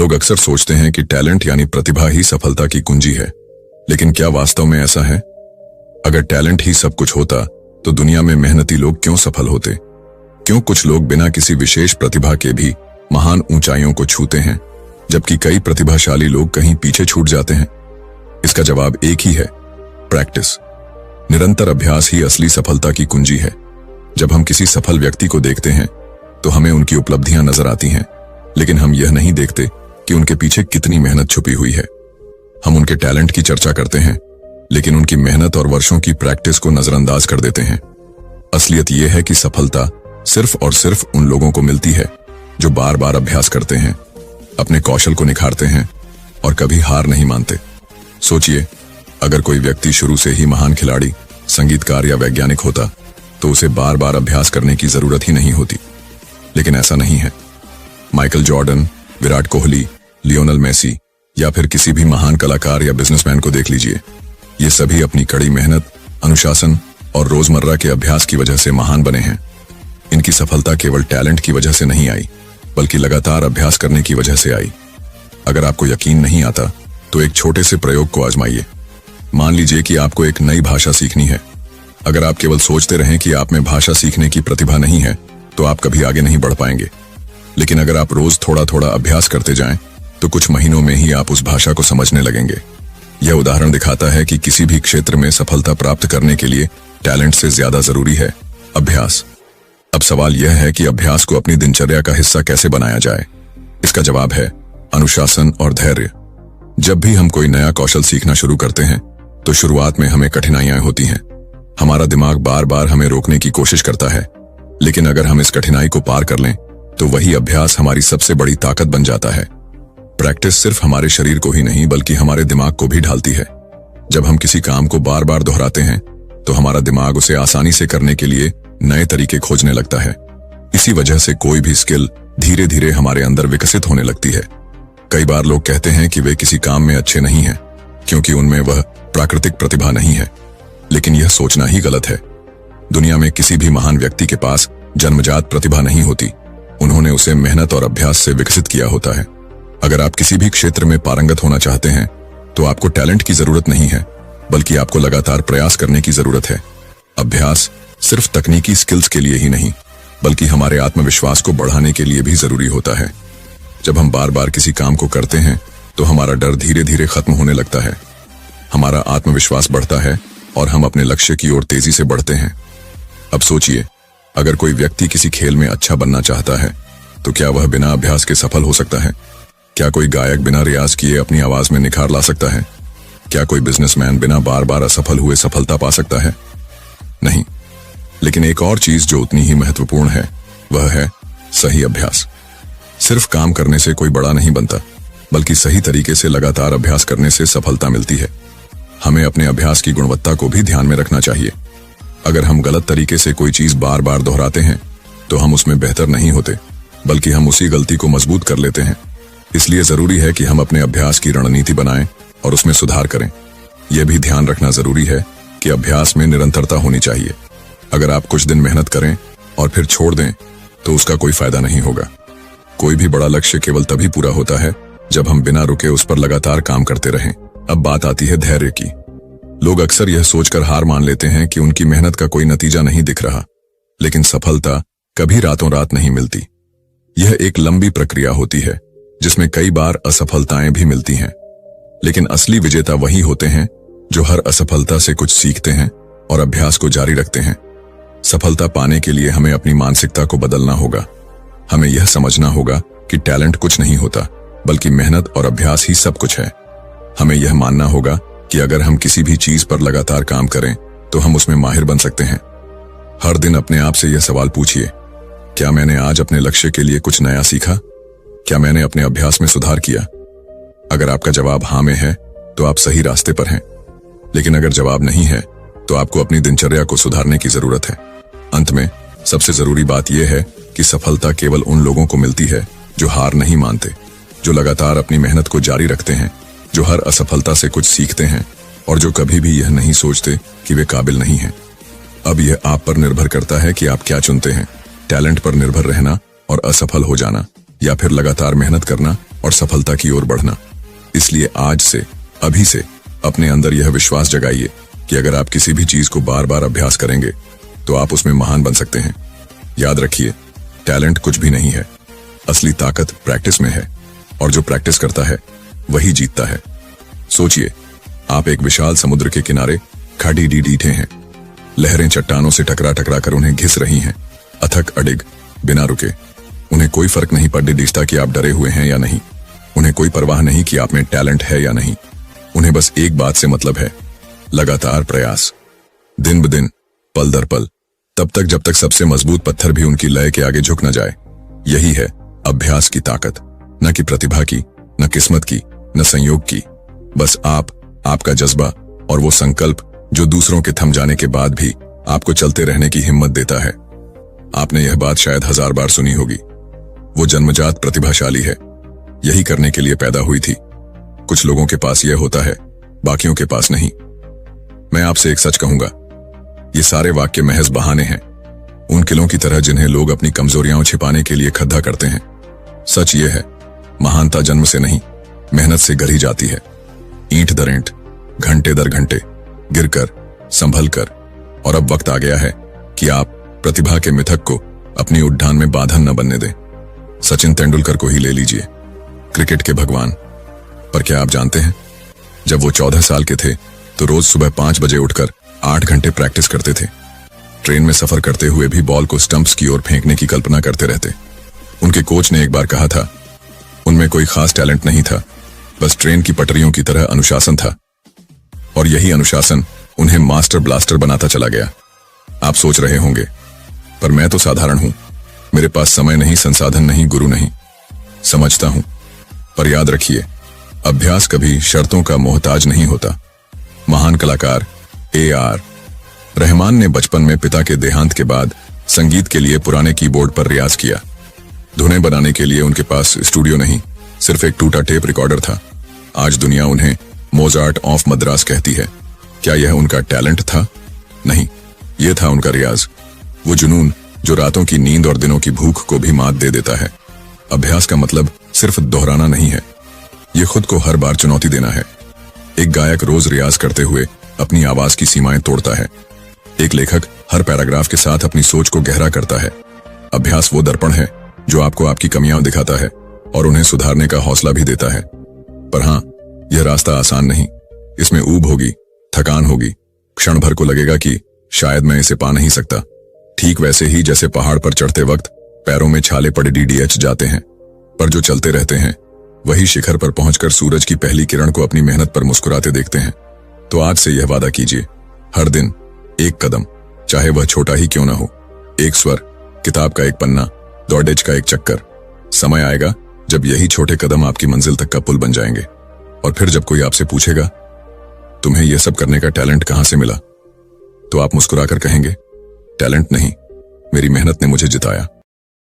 लोग अक्सर सोचते हैं कि टैलेंट यानी प्रतिभा ही सफलता की कुंजी है, लेकिन क्या वास्तव में ऐसा है? अगर टैलेंट ही सब कुछ होता तो दुनिया में मेहनती लोग क्यों सफल होते? क्यों कुछ लोग बिना किसी विशेष प्रतिभा के भी महान ऊंचाइयों को छूते हैं, जबकि कई प्रतिभाशाली लोग कहीं पीछे छूट जाते हैं? इसका जवाब एक ही है, प्रैक्टिस। निरंतर अभ्यास ही असली सफलता की कुंजी है। जब हम किसी सफल व्यक्ति को देखते हैं तो हमें उनकी उपलब्धियां नजर आती हैं, लेकिन हम यह नहीं देखते कि उनके पीछे कितनी मेहनत छुपी हुई है। हम उनके टैलेंट की चर्चा करते हैं, लेकिन उनकी मेहनत और वर्षों की प्रैक्टिस को नजरअंदाज कर देते हैं। असलियत यह है कि सफलता सिर्फ और सिर्फ उन लोगों को मिलती है जो बार बार अभ्यास करते हैं, अपने कौशल को निखारते हैं और कभी हार नहीं मानते। सोचिए, अगर कोई व्यक्ति शुरू से ही महान खिलाड़ी, संगीतकार या वैज्ञानिक होता तो उसे बार बार अभ्यास करने की जरूरत ही नहीं होती। लेकिन ऐसा नहीं है। Michael Jordan, Virat Kohli, Lionel Messi या फिर किसी भी महान कलाकार या बिजनेसमैन को देख लीजिए। ये सभी अपनी कड़ी मेहनत, अनुशासन और रोजमर्रा के अभ्यास की वजह से महान बने हैं। इनकी सफलता केवल टैलेंट की वजह से नहीं आई, बल्कि लगातार अभ्यास करने की वजह से आई। अगर आपको यकीन नहीं आता तो एक छोटे से प्रयोग को आजमाइए। मान लीजिए कि आपको एक नई भाषा सीखनी है। अगर आप केवल सोचते रहें कि आप में भाषा सीखने की प्रतिभा नहीं है तो आप कभी आगे नहीं बढ़ पाएंगे। लेकिन अगर आप रोज थोड़ा थोड़ा अभ्यास करते जाएं तो कुछ महीनों में ही आप उस भाषा को समझने लगेंगे। यह उदाहरण दिखाता है कि किसी भी क्षेत्र में सफलता प्राप्त करने के लिए टैलेंट से ज्यादा जरूरी है अभ्यास। अब सवाल यह है कि अभ्यास को अपनी दिनचर्या का हिस्सा कैसे बनाया जाए। इसका जवाब है अनुशासन और धैर्य। जब भी हम कोई नया कौशल सीखना शुरू करते हैं तो शुरुआत में हमें कठिनाइयां होती हैं। हमारा दिमाग बार बार हमें रोकने की कोशिश करता है, लेकिन अगर हम इस कठिनाई को पार कर लें तो वही अभ्यास हमारी सबसे बड़ी ताकत बन जाता है। प्रैक्टिस सिर्फ हमारे शरीर को ही नहीं बल्कि हमारे दिमाग को भी ढालती है। जब हम किसी काम को बार बार दोहराते हैं तो हमारा दिमाग उसे आसानी से करने के लिए नए तरीके खोजने लगता है। इसी वजह से कोई भी स्किल धीरे धीरे हमारे अंदर विकसित होने लगती है। कई बार लोग कहते हैं कि वे किसी काम में अच्छे नहीं हैं क्योंकि उनमें वह प्राकृतिक प्रतिभा नहीं है, लेकिन यह सोचना ही गलत है। दुनिया में किसी भी महान व्यक्ति के पास जन्मजात प्रतिभा नहीं होती, उन्होंने उसे मेहनत और अभ्यास से विकसित किया होता है। अगर आप किसी भी क्षेत्र में पारंगत होना चाहते हैं तो आपको टैलेंट की जरूरत नहीं है, बल्कि आपको लगातार प्रयास करने की जरूरत है। अभ्यास सिर्फ तकनीकी स्किल्स के लिए ही नहीं, बल्कि हमारे आत्मविश्वास को बढ़ाने के लिए भी जरूरी होता है। जब हम बार बार किसी काम को करते हैं तो हमारा डर धीरे धीरे खत्म होने लगता है, हमारा आत्मविश्वास बढ़ता है और हम अपने लक्ष्य की ओर तेजी से बढ़ते हैं। अब सोचिए, अगर कोई व्यक्ति किसी खेल में अच्छा बनना चाहता है तो क्या वह बिना अभ्यास के सफल हो सकता है? क्या कोई गायक बिना रियाज किए अपनी आवाज में निखार ला सकता है? क्या कोई बिजनेसमैन बिना बार बार असफल हुए सफलता पा सकता है? नहीं। लेकिन एक और चीज जो उतनी ही महत्वपूर्ण है वह है सही अभ्यास। सिर्फ काम करने से कोई बड़ा नहीं बनता, बल्कि सही तरीके से लगातार अभ्यास करने से सफलता मिलती है। हमें अपने अभ्यास की गुणवत्ता को भी ध्यान में रखना चाहिए। अगर हम गलत तरीके से कोई चीज बार बार दोहराते हैं तो हम उसमें बेहतर नहीं होते, बल्कि हम उसी गलती को मजबूत कर लेते हैं। इसलिए जरूरी है कि हम अपने अभ्यास की रणनीति बनाएं और उसमें सुधार करें। यह भी ध्यान रखना जरूरी है कि अभ्यास में निरंतरता होनी चाहिए। अगर आप कुछ दिन मेहनत करें और फिर छोड़ दें तो उसका कोई फायदा नहीं होगा। कोई भी बड़ा लक्ष्य केवल तभी पूरा होता है जब हम बिना रुके उस पर लगातार काम करते रहें। अब बात आती है धैर्य की। लोग अक्सर यह सोचकर हार मान लेते हैं कि उनकी मेहनत का कोई नतीजा नहीं दिख रहा, लेकिन सफलता कभी रातों रात नहीं मिलती। यह एक लंबी प्रक्रिया होती है जिसमें कई बार असफलताएं भी मिलती हैं, लेकिन असली विजेता वही होते हैं जो हर असफलता से कुछ सीखते हैं और अभ्यास को जारी रखते हैं। सफलता पाने के लिए हमें अपनी मानसिकता को बदलना होगा। हमें यह समझना होगा कि टैलेंट कुछ नहीं होता, बल्कि मेहनत और अभ्यास ही सब कुछ है। हमें यह मानना होगा कि अगर हम किसी भी चीज पर लगातार काम करें तो हम उसमें माहिर बन सकते हैं। हर दिन अपने आप से यह सवाल पूछिए, क्या मैंने आज अपने लक्ष्य के लिए कुछ नया सीखा? क्या मैंने अपने अभ्यास में सुधार किया? अगर आपका जवाब हाँ में है तो आप सही रास्ते पर हैं, लेकिन अगर जवाब नहीं है तो आपको अपनी दिनचर्या को सुधारने की जरूरत है। अंत में सबसे जरूरी बात यह है कि सफलता केवल उन लोगों को मिलती है जो हार नहीं मानते, जो लगातार अपनी मेहनत को जारी रखते हैं, जो हर असफलता से कुछ सीखते हैं और जो कभी भी यह नहीं सोचते कि वे काबिल नहीं हैं। अब यह आप पर निर्भर करता है कि आप क्या चुनते हैं, टैलेंट पर निर्भर रहना और असफल हो जाना, या फिर लगातार मेहनत करना और सफलता की ओर बढ़ना। इसलिए आज से, अभी से अपने अंदर यह विश्वास जगाइए कि अगर आप किसी भी चीज को बार बार अभ्यास करेंगे तो आप उसमें महान बन सकते हैं। याद रखिए, टैलेंट कुछ भी नहीं है, असली ताकत प्रैक्टिस में है, और जो प्रैक्टिस करता है वही जीतता है। सोचिए, आप एक विशाल समुद्र के किनारे खड़ी डीठे हैं। लहरें चट्टानों से टकरा टकरा कर उन्हें घिस रही हैं, अथक अडिग, बिना रुके। उन्हें कोई फर्क नहीं पड़ता कि आप डरे हुए हैं या नहीं। उन्हें कोई परवाह नहीं कि आप में टैलेंट है या नहीं। उन्हें बस एक बात से मतलब है, लगातार प्रयास, दिन ब दिन, पल दर पल, तब तक जब तक सबसे मजबूत पत्थर भी उनकी लय के आगे झुक न जाए। यही है अभ्यास की ताकत, न कि प्रतिभा की, न किस्मत की, न संयोग की। बस आपका जज्बा और वो संकल्प जो दूसरों के थम जाने के बाद भी आपको चलते रहने की हिम्मत देता है। आपने यह बात शायद 1000 बार सुनी होगी, वो जन्मजात प्रतिभाशाली है, यही करने के लिए पैदा हुई थी। कुछ लोगों के पास यह होता है, बाकियों के पास नहीं। मैं आपसे एक सच कहूंगा, ये सारे वाक्य महज बहाने हैं, उन किलों की तरह जिन्हें लोग अपनी कमजोरियां छिपाने के लिए खद्दा करते हैं। सच ये है, महानता जन्म से नहीं, मेहनत से गढ़ी जाती है। ईंट दर ईंट, घंटे दर घंटे, गिरकर, संभल कर। और अब वक्त आ गया है कि आप प्रतिभा के मिथक को अपनी उद्यान में बाधन न बनने दें। सचिन तेंदुलकर को ही ले लीजिए, क्रिकेट के भगवान। पर क्या आप जानते हैं, जब वो 14 साल के थे तो रोज सुबह 5 बजे उठकर 8 घंटे प्रैक्टिस करते थे। ट्रेन में सफर करते हुए भी बॉल को स्टंप्स की ओर फेंकने की कल्पना करते रहते। उनके कोच ने एक बार कहा था, उनमें कोई खास टैलेंट नहीं था, बस ट्रेन की पटरियों की तरह अनुशासन था। और यही अनुशासन उन्हें मास्टर ब्लास्टर बनाता चला गया। आप सोच रहे होंगे, पर मैं तो साधारण हूं, मेरे पास समय नहीं, संसाधन नहीं, गुरु नहीं। समझता हूं, पर याद रखिए, अभ्यास कभी शर्तों का मोहताज नहीं होता। महान कलाकार AR रहमान ने बचपन में पिता के देहांत के बाद संगीत के लिए पुराने कीबोर्ड पर रियाज किया। धुनें बनाने के लिए उनके पास स्टूडियो नहीं, सिर्फ एक टूटा टेप रिकॉर्डर था। आज दुनिया उन्हें मोजार्ट ऑफ मद्रास कहती है। क्या यह उनका टैलेंट था? नहीं, यह था उनका रियाज, वो जुनून जो रातों की नींद और दिनों की भूख को भी मात दे देता है। अभ्यास का मतलब सिर्फ दोहराना नहीं है, ये खुद को हर बार चुनौती देना है। एक गायक रोज रियाज करते हुए अपनी आवाज की सीमाएं तोड़ता है। एक लेखक हर पैराग्राफ के साथ अपनी सोच को गहरा करता है। अभ्यास वो दर्पण है जो आपको आपकी कमियां दिखाता है और उन्हें सुधारने का हौसला भी देता है। पर हां, यह रास्ता आसान नहीं, इसमें ऊब होगी, थकान होगी, क्षण भर को लगेगा कि शायद मैं इसे पा नहीं सकता। ठीक वैसे ही जैसे पहाड़ पर चढ़ते वक्त पैरों में छाले पड़े DDH जाते हैं, पर जो चलते रहते हैं वही शिखर पर पहुंचकर सूरज की पहली किरण को अपनी मेहनत पर मुस्कुराते देखते हैं। तो आज से यह वादा कीजिए, हर दिन एक कदम, चाहे वह छोटा ही क्यों ना हो, एक स्वर, किताब का एक पन्ना, दौड़ेज का एक चक्कर। समय आएगा जब यही छोटे कदम आपकी मंजिल तक का पुल बन जाएंगे। और फिर जब कोई आपसे पूछेगा, तुम्हें यह सब करने का टैलेंट कहां से मिला, तो आप मुस्कुराकर कहेंगे, टैलेंट नहीं, मेरी मेहनत ने मुझे जिताया।